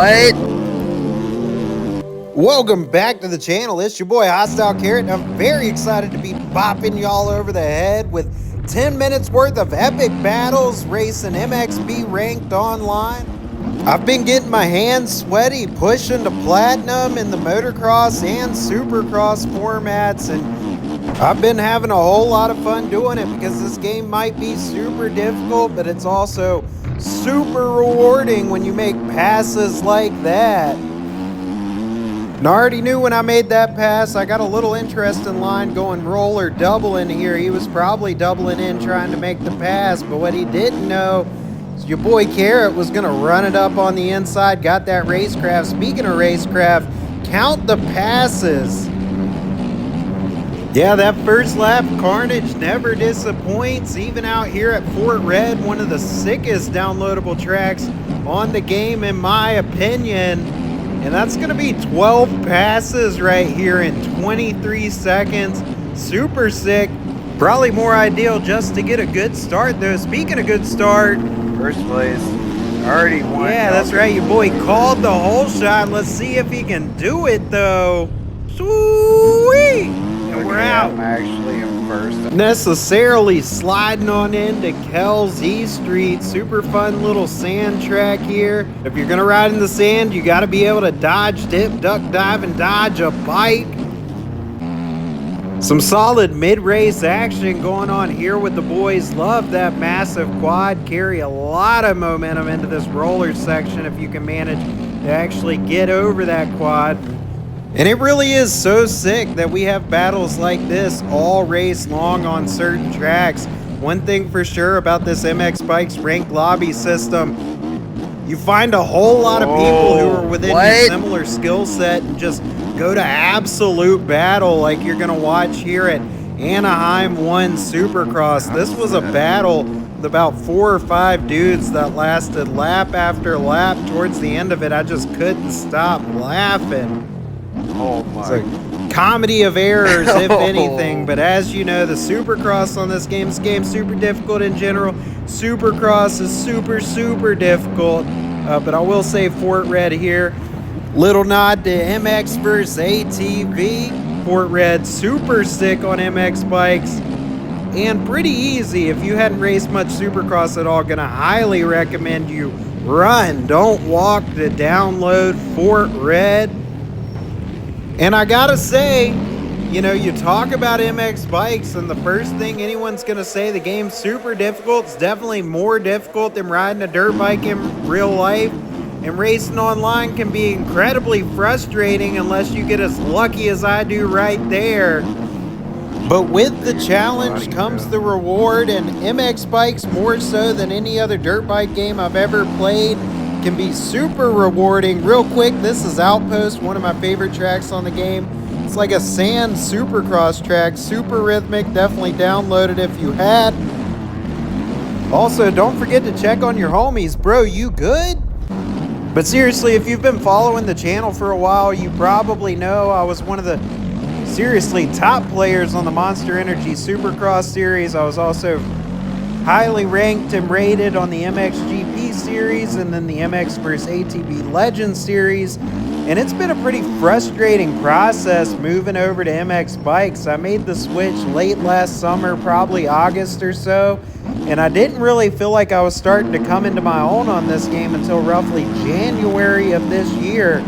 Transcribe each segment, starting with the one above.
What? Welcome back to the channel. It's your boy Hostile Carrot, and I'm very excited to be bopping y'all over the head with 10 minutes worth of epic battles racing MXB ranked online. I've been getting my hands sweaty pushing to platinum in the motocross and supercross formats, and I've been having a whole lot of fun doing it because this game might be super difficult, but it's also super rewarding when you make passes like that. And I already knew when I made that pass, I got a little interest in line going roller double in here. He was probably doubling in trying to make the pass, but what he didn't know is your boy Carrot was going to run it up on the inside, got that racecraft. Speaking of racecraft, count the passes. Yeah, that first lap carnage never disappoints, even out here at Fort Red, one of the sickest downloadable tracks on the game in my opinion. And that's going to be 12 passes right here in 23 seconds. Super sick. Probably more ideal just to get a good start, though. Speaking of good start, First place. Already won. yeah, that's right. Your boy called the whole shot. Let's see if he can do it, though. Sweet. And we're out. I'm actually in first. Necessarily sliding on into Kells E Street. Super fun little sand track here. If you're gonna ride in the sand, you gotta be able to dodge, dip, duck, dive, and dodge a bike. Some solid mid-race action going on here with the boys. Love that massive quad. Carry a lot of momentum into this roller section if you can manage to actually get over that quad. And it really is so sick that we have battles like this all race long on certain tracks. One thing for sure about this MX Bikes ranked lobby system, you find a whole lot of people who are within your similar skill set and just go to absolute battle like you're going to watch here at Anaheim 1 Supercross. This was a battle with about 4 or 5 dudes that lasted lap after lap. Towards the end of it, I just couldn't stop laughing. Oh my. It's a comedy of errors, if anything. But as you know, the supercross on this game's super difficult in general. Supercross is super difficult. But I will say Fort Red here. Little nod to MX versus ATV. Fort Red super sick on MX bikes. And pretty easy. If you hadn't raced much supercross at all, gonna highly recommend you run. Don't walk to download Fort Red. And I gotta say, you know, you talk about MX bikes, and the first thing anyone's gonna say, the game's super difficult. It's definitely more difficult than riding a dirt bike in real life. And racing online can be incredibly frustrating unless you get as lucky as I do right there. But with the challenge comes the reward, and MX bikes, more so than any other dirt bike game I've ever played, can be super rewarding. Real quick, this is Outpost, one of my favorite tracks on the game. It's like a sand supercross track, super rhythmic. Definitely download it if you had. Also, don't forget to check on your homies. Bro, you good? But seriously, if you've been following the channel for a while, you probably know I was one of the seriously top players on the Monster Energy Supercross series. I was also highly ranked and rated on the MXGP series and then the MX vs ATV Legends series. And it's been a pretty frustrating process moving over to MX bikes. I made the switch late last summer, probably August or so, and I didn't really feel like I was starting to come into my own on this game until roughly January of this year.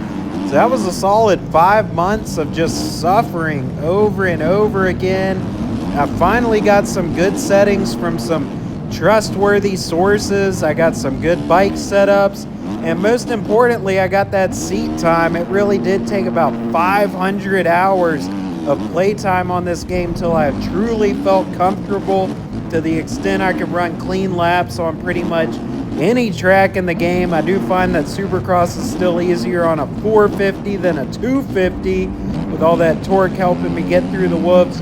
So that was a solid 5 months of just suffering over and over again. I finally got some good settings from some trustworthy sources. I got some good bike setups, and most importantly, I got that seat time. It really did take about 500 hours of playtime on this game till I truly felt comfortable to the extent I could run clean laps on pretty much any track in the game. I do find that Supercross is still easier on a 450 than a 250 with all that torque helping me get through the whoops.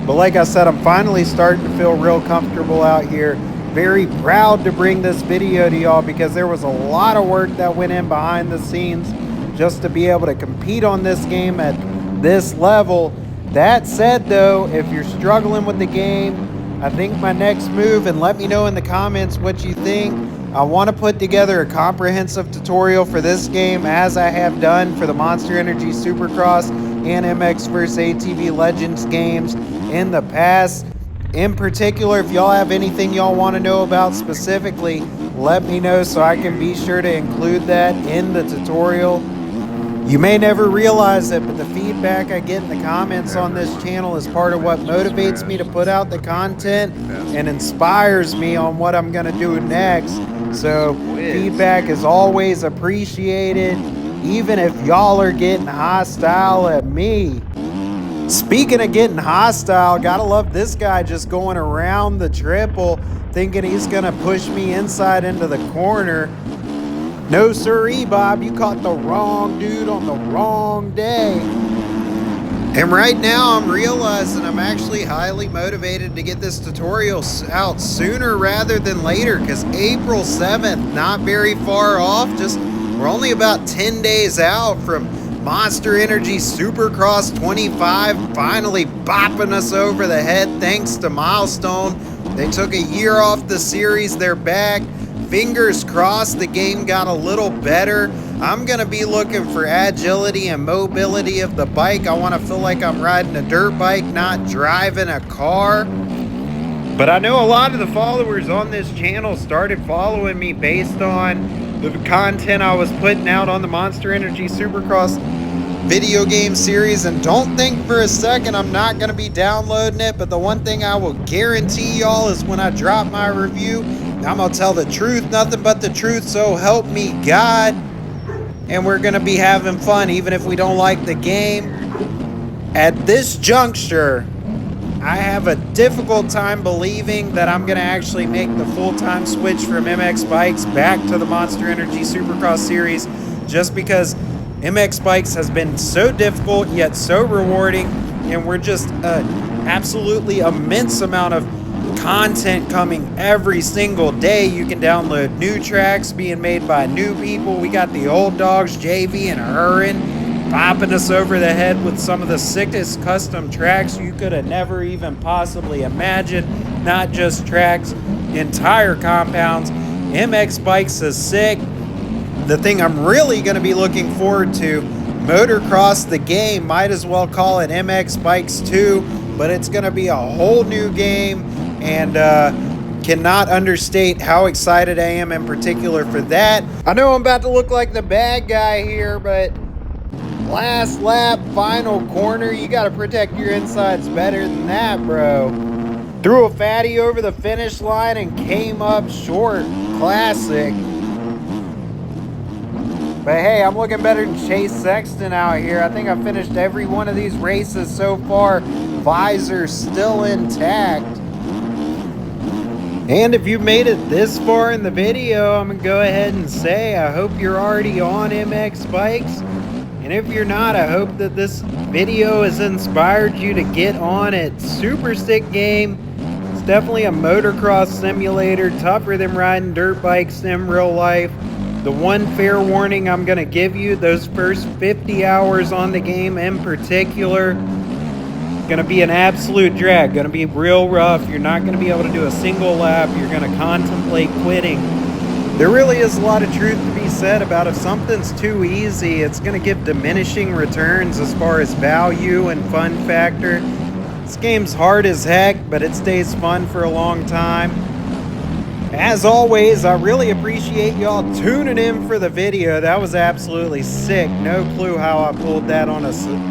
But like I said, I'm finally starting to feel real comfortable out here. Very proud to bring this video to y'all because there was a lot of work that went in behind the scenes just to be able to compete on this game at this level. That said though, if you're struggling with the game, I think my next move, and let me know in the comments what you think, I want to put together a comprehensive tutorial for this game, as I have done for the Monster Energy Supercross and MX vs. ATV Legends games in the past. In particular, if y'all have anything y'all want to know about specifically, let me know so I can be sure to include that in the tutorial. You may never realize it, but the feedback I get in the comments on this channel is part of what motivates me to put out the content and inspires me on what I'm going to do next. So feedback is always appreciated, even if y'all are getting hostile at me. Speaking of getting hostile, gotta love this guy just going around the triple, thinking he's gonna push me inside into the corner. No siree, Bob, you caught the wrong dude on the wrong day. And right now I'm realizing I'm actually highly motivated to get this tutorial out sooner rather than later, because April 7th, not very far off, we're only about 10 days out from Monster Energy Supercross 25 finally bopping us over the head thanks to Milestone. They took a year off the series, they're back. Fingers crossed the game got a little better. I'm going to be looking for agility and mobility of the bike. I want to feel like I'm riding a dirt bike, not driving a car. But I know a lot of the followers on this channel started following me based on the content I was putting out on the Monster Energy Supercross video game series, and don't think for a second I'm not going to be downloading it, but the one thing I will guarantee y'all is when I drop my review, I'm going to tell the truth, nothing but the truth, so help me God. And we're going to be having fun even if we don't like the game. At this juncture, I have a difficult time believing that I'm going to actually make the full-time switch from MX Bikes back to the Monster Energy Supercross series, just because MX Bikes has been so difficult yet so rewarding, and we're just absolutely immense amount of content coming every single day. You can download new tracks being made by new people. We got the old dogs, JV and Hurin, bopping us over the head with some of the sickest custom tracks you could have never even possibly imagined. Not just tracks, entire compounds. MX Bikes is sick. The thing I'm really going to be looking forward to, Motocross the game, might as well call it MX Bikes 2, but it's going to be a whole new game, and cannot understate how excited I am in particular for that. I know I'm about to look like the bad guy here, but last lap, final corner, you got to protect your insides better than that, bro. Threw a fatty over the finish line and came up short. Classic. But hey, I'm looking better than Chase Sexton out here. I think I've finished every one of these races so far. Visor still intact. And if you've made it this far in the video, I'm going to go ahead and say I hope you're already on MX Bikes. And if you're not, I hope that this video has inspired you to get on it. Super sick game. It's definitely a motocross simulator, tougher than riding dirt bikes in real life. The one fair warning I'm going to give you, those first 50 hours on the game in particular, going to be an absolute drag, going to be real rough. You're not going to be able to do a single lap. You're going to contemplate quitting. There really is a lot of truth to be said about if something's too easy, it's going to give diminishing returns as far as value and fun factor. This game's hard as heck, but it stays fun for a long time. As always, I really appreciate y'all tuning in for the video. That was absolutely sick. No clue how I pulled that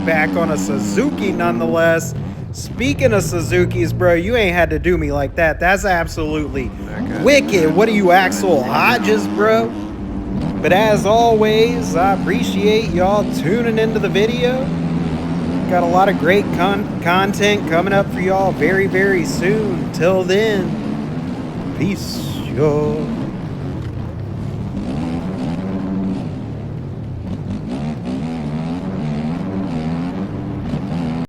back on a Suzuki nonetheless. Speaking of Suzukis, bro, you ain't had to do me like that. That's absolutely wicked. What are you, Axel Hodges, bro? But as always, I appreciate y'all tuning into the video. Got a lot of great content coming up for y'all very, very soon. Till then, peace, y'all.